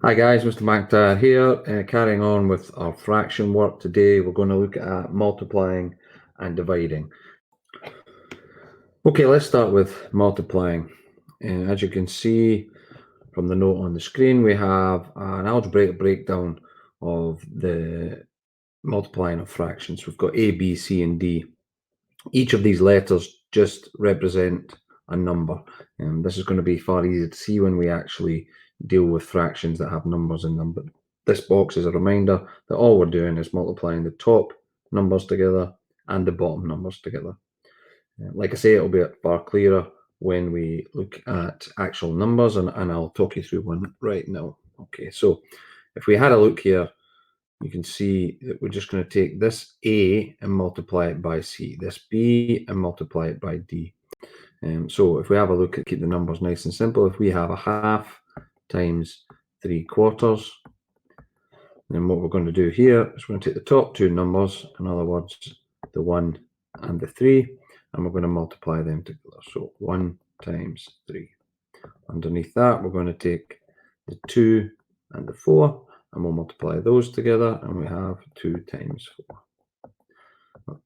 Hi guys, Mr. McIntyre here, carrying on with our fraction work. Today we're going to look at multiplying and dividing. Okay, let's start with multiplying. As you can see from the note on the screen, we have an algebraic breakdown of the multiplying of fractions. We've got A, B, C, and D. Each of these letters just represent a number. This is going to be far easier to see when we actually deal with fractions that have numbers in them. But this box is a reminder that all we're doing is multiplying the top numbers together and the bottom numbers together. Like I say, it'll be far clearer when we look at actual numbers, and I'll talk you through one right now. Okay, so if we had a look here, you can see that we're just going to take this A and multiply it by C, this B and multiply it by D. So if we have a look at, keep the numbers nice and simple, if we have a half times 3/4, then what we're going to do here is we're going to take the top two numbers, in other words, the 1 and the 3, and we're going to multiply them together. So 1 times 3. Underneath that, we're going to take the 2 and the 4, and we'll multiply those together, and we have 2 times 4.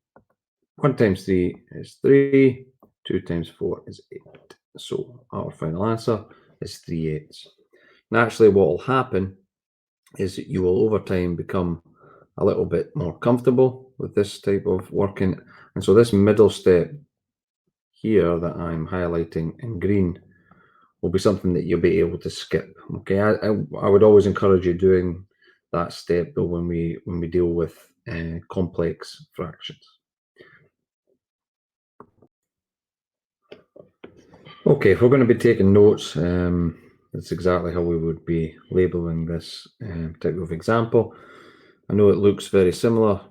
1 times 3 is 3, 2 times 4 is 8. So our final answer is 3/8. Naturally, what will happen is that you will over time become a little bit more comfortable with this type of working. And so this middle step here that I'm highlighting in green will be something that you'll be able to skip. Okay, I would always encourage you doing that step though when we deal with complex fractions. Okay, if we're going to be taking notes, that's exactly how we would be labeling this type of example. I know it looks very similar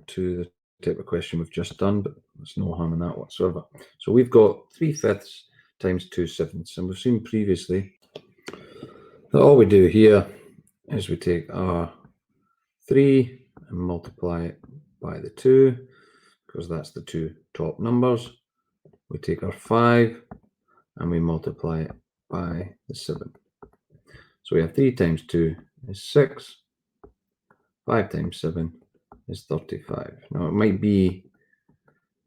to the type of question we've just done, but there's no harm in that whatsoever. So we've got 3/5 times 2/7, and we've seen previously that all we do here is we take our 3 and multiply it by the 2, because that's the two top numbers. We take our 5 and we multiply it by the 7. So we have 3 times 2 is 6, 5 times 7 is 35. Now it might be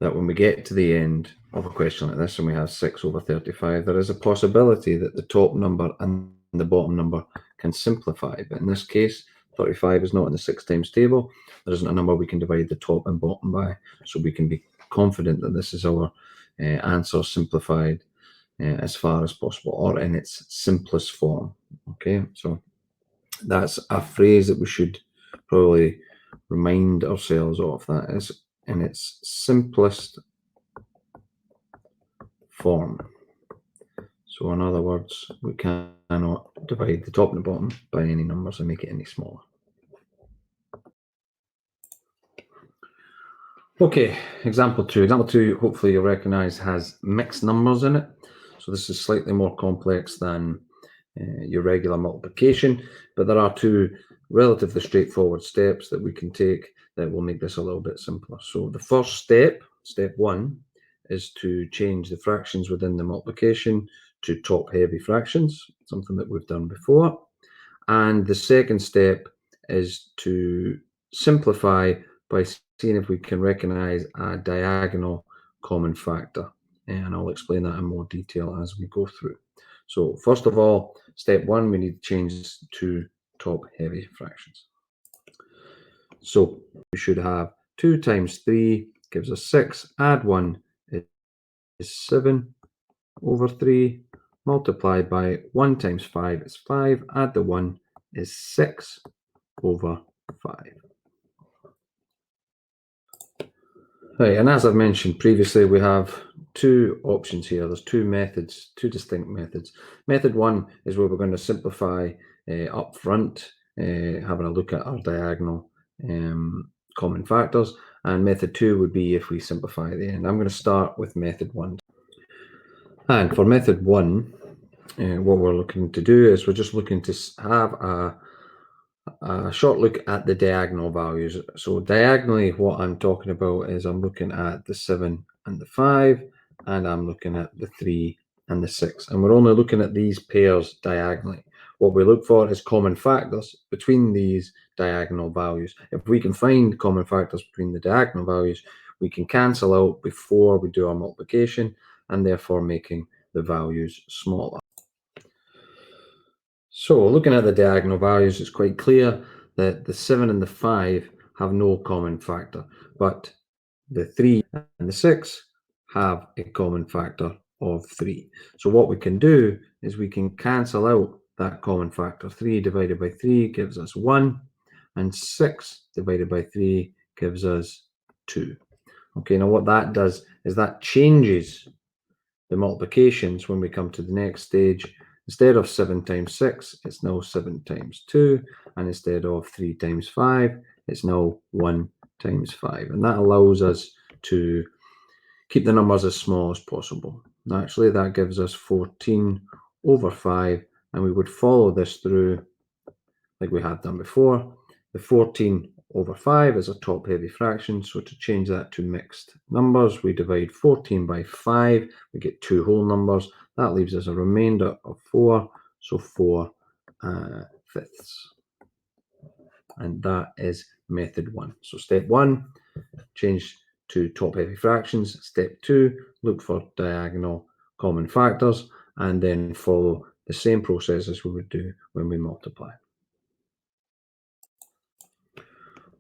that when we get to the end of a question like this and we have 6/35, there is a possibility that the top number and the bottom number can simplify. But in this case, 35 is not in the 6 times table. There isn't a number we can divide the top and bottom by. So we can be confident that this is our answer simplified as far as possible, or in its simplest form. Okay, so that's a phrase that we should probably remind ourselves of. That is in its simplest form. So in other words, we cannot divide the top and the bottom by any numbers and make it any smaller. Okay, example 2. Example 2, hopefully you'll recognize, has mixed numbers in it. So this is slightly more complex than your regular multiplication, but there are two relatively straightforward steps that we can take that will make this a little bit simpler. So the first step, step 1, is to change the fractions within the multiplication to top-heavy fractions, something that we've done before. And the second step is to simplify by seeing if we can recognize a diagonal common factor. And I'll explain that in more detail as we go through. So first of all, step 1, we need to change this to top-heavy fractions. So we should have 2 times 3 gives us 6, add 1 is 7/3, multiplied by 1 times 5 is 5, add the 1 is 6/5. Right, and as I've mentioned previously, we have two options here. There's two methods, two distinct methods. Method 1 is where we're going to simplify up front, having a look at our diagonal common factors. And method 2 would be if we simplify at the end. I'm going to start with method 1. And for method 1, what we're looking to do is we're just looking to have a short look at the diagonal values. So diagonally, what I'm talking about is I'm looking at the 7 and the 5, and I'm looking at the 3 and the 6. And we're only looking at these pairs diagonally. What we look for is common factors between these diagonal values. If we can find common factors between the diagonal values, we can cancel out before we do our multiplication, and therefore making the values smaller. So looking at the diagonal values, it's quite clear that the 7 and the 5 have no common factor, but the 3 and the 6 have a common factor of 3. So what we can do is we can cancel out that common factor. 3 divided by 3 gives us 1, and 6 divided by 3 gives us 2. Okay, now what that does is that changes the multiplications when we come to the next stage. Instead of 7 times 6, it's now 7 times 2, and instead of 3 times 5, it's now 1 times 5. And that allows us to keep the numbers as small as possible. Naturally, that gives us 14 over 5, and we would follow this through like we had done before. The 14 over 5 is a top-heavy fraction, so to change that to mixed numbers, we divide 14 by 5, we get 2 whole numbers. That leaves us a remainder of 4, so 4 fifths. And that is method 1. So step 1, change to top-heavy fractions. Step 2, look for diagonal common factors, and then follow the same process as we would do when we multiply.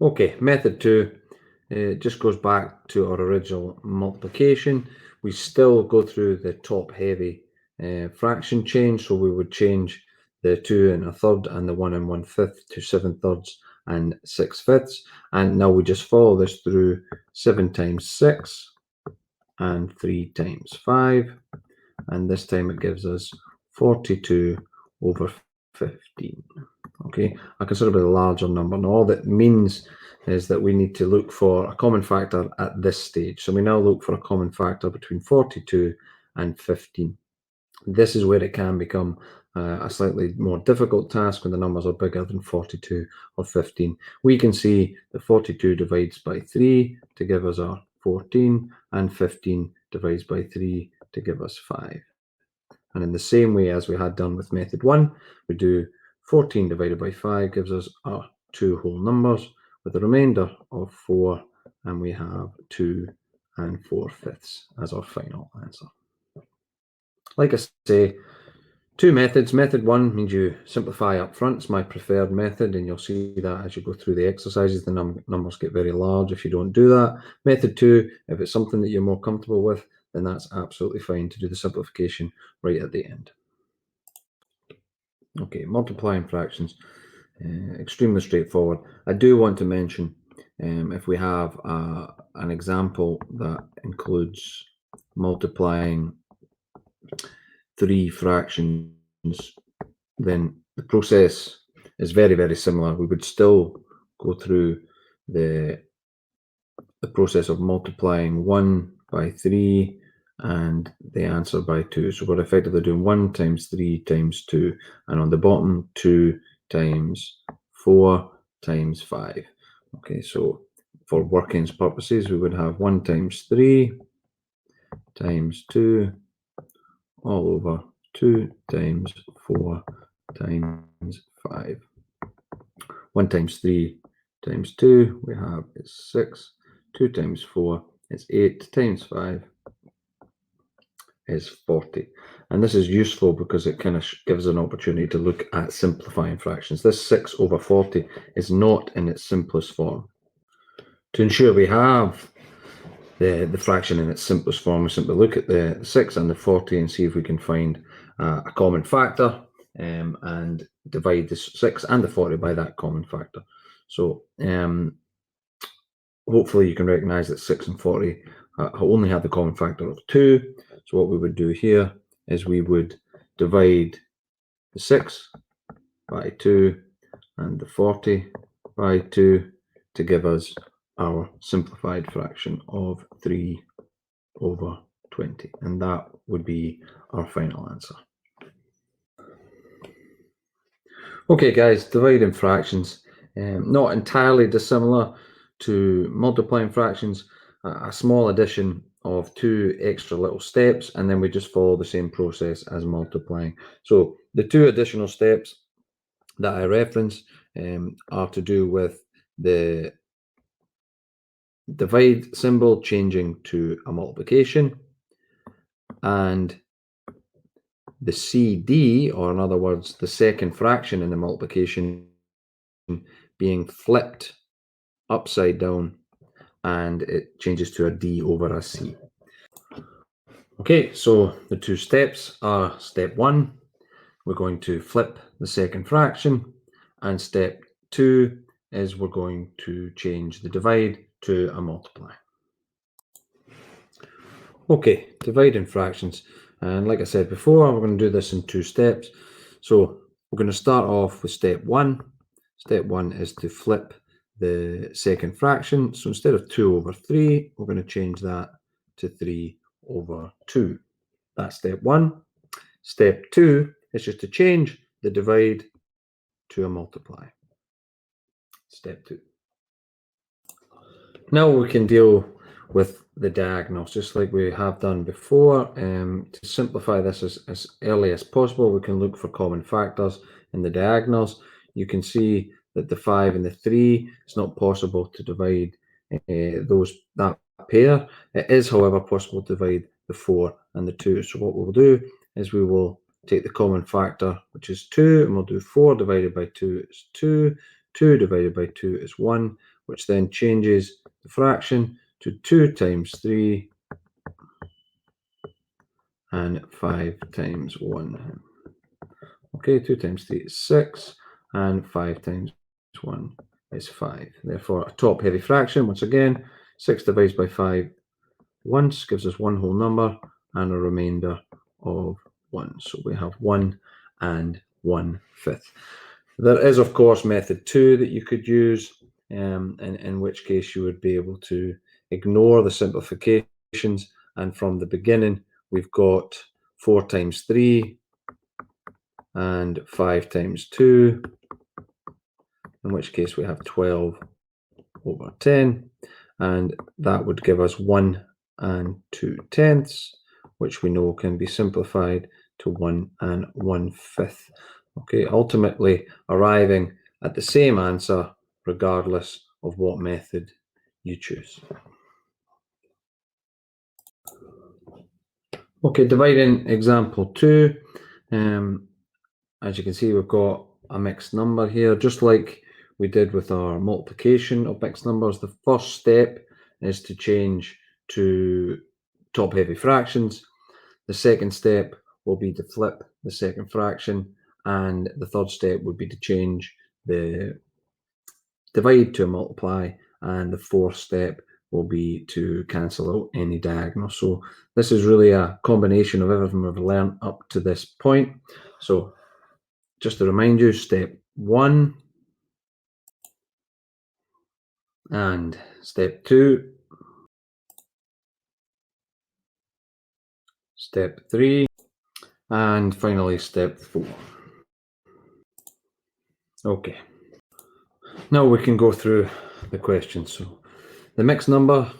Okay, method 2, it just goes back to our original multiplication. We still go through the top-heavy fraction change, so we would change the 2 and a third and the 1 and 1/5 to 7/3 and 6/5. And now we just follow this through 7 times 6 and 3 times 5. And this time it gives us 42 over 15. Okay, a considerably larger number. Now all that means is that we need to look for a common factor at this stage. So we now look for a common factor between 42 and 15. This is where it can become a slightly more difficult task when the numbers are bigger than 42 or 15. We can see that 42 divides by 3 to give us our 14, and 15 divides by 3 to give us 5. And in the same way as we had done with method 1, we do 14 divided by 5 gives us our 2 whole numbers with a remainder of 4, and we have 2 and 4 fifths as our final answer. Like I say, 2 methods. Method 1 means you simplify up front. It's my preferred method, and you'll see that as you go through the exercises, the numbers get very large if you don't do that. Method 2, if it's something that you're more comfortable with, then that's absolutely fine to do the simplification right at the end. Okay, multiplying fractions, extremely straightforward. I do want to mention if we have an example that includes multiplying 3 fractions, then the process is very, very similar. We would still go through the process of multiplying 1 by 3 and the answer by 2. So we're effectively doing 1 times 3 times 2, and on the bottom 2 times 4 times 5. Okay, so for workings purposes, we would have 1 times 3 times 2 all over 2 times 4 times 5. 1 times 3 times 2 we have is 6. 2 times 4 is 8 times 5 is 40. And this is useful because it kind of gives an opportunity to look at simplifying fractions. This 6 over 40 is not in its simplest form. To ensure we have the fraction in its simplest form, we simply look at the 6 and the 40 and see if we can find a common factor and divide the 6 and the 40 by that common factor. So hopefully you can recognize that 6 and 40 only have the common factor of 2. So what we would do here is we would divide the 6 by 2 and the 40 by 2 to give us our simplified fraction of 3 over 20. And that would be our final answer. Okay guys, dividing fractions, not entirely dissimilar to multiplying fractions, a small addition of 2 extra little steps, and then we just follow the same process as multiplying. So the 2 additional steps that I reference are to do with the divide symbol changing to a multiplication, and the CD, or in other words, the second fraction in the multiplication, being flipped upside down, and it changes to a D over a C. Okay, so the two steps are: step one, we're going to flip the second fraction, and step two is we're going to change the divide to a multiply. Okay, dividing fractions. And like I said before, we're going to do this in two steps. So we're going to start off with step one. Step one is to flip the second fraction. So instead of 2 over 3, we're going to change that to 3 over 2. That's step one. Step two is just to change the divide to a multiply. Step two. Now we can deal with the diagonals, just like we have done before. To simplify this as early as possible, we can look for common factors in the diagonals. You can see that the 5 and the 3, it's not possible to divide that pair. It is, however, possible to divide the 4 and the 2. So what we'll do is we will take the common factor, which is 2, and we'll do 4 divided by 2 is 2, 2 divided by 2 is 1, which then changes the fraction to 2 times 3 and 5 times 1. Okay, 2 times 3 is 6, and 5 times 1 is 5. Therefore, a top-heavy fraction, once again, 6 divides by 5 once, gives us one whole number, and a remainder of 1. So we have 1 and 1/5. There is, of course, method 2 that you could use, in which case you would be able to ignore the simplifications, and from the beginning we've got 4 times 3 and 5 times 2, in which case we have 12 over 10, and that would give us 1 and 2/10, which we know can be simplified to 1 and 1/5. Okay, ultimately arriving at the same answer regardless of what method you choose. Okay, dividing example 2. As you can see, we've got a mixed number here, just like we did with our multiplication of mixed numbers. The first step is to change to top-heavy fractions. The second step will be to flip the second fraction, and the third step would be to change the divide to a multiply, and the fourth step will be to cancel out any diagonal. So this is really a combination of everything we've learned up to this point. So just to remind you, step 1 and step 2, step 3, and finally step 4. Okay, now we can go through the questions. So the mixed number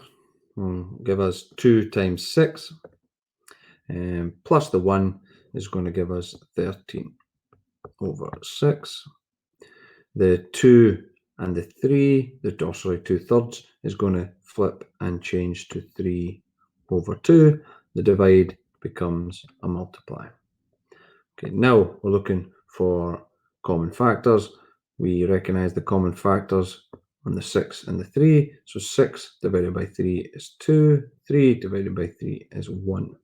will give us 2 times 6, plus the 1 is going to give us 13 over 6. The 2 and the 3, 2/3 is going to flip and change to 3 over 2. The divide becomes a multiply. Okay, now we're looking for common factors. We recognize the common factors on the 6 and the 3. So 6 divided by 3 is 2. 3 divided by 3 is 1.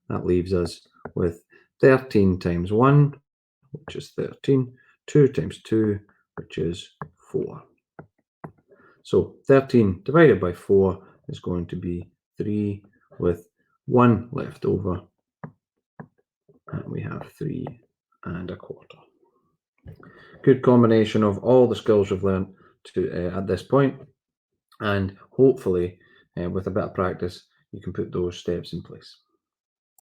That leaves us with 13 times 1, which is 13. 2 times 2, which is 4. So 13 divided by 4 is going to be 3, with 1 left over, and we have 3 1/4. Good combination of all the skills we've learned at this point, and hopefully with a bit of practice you can put those steps in place.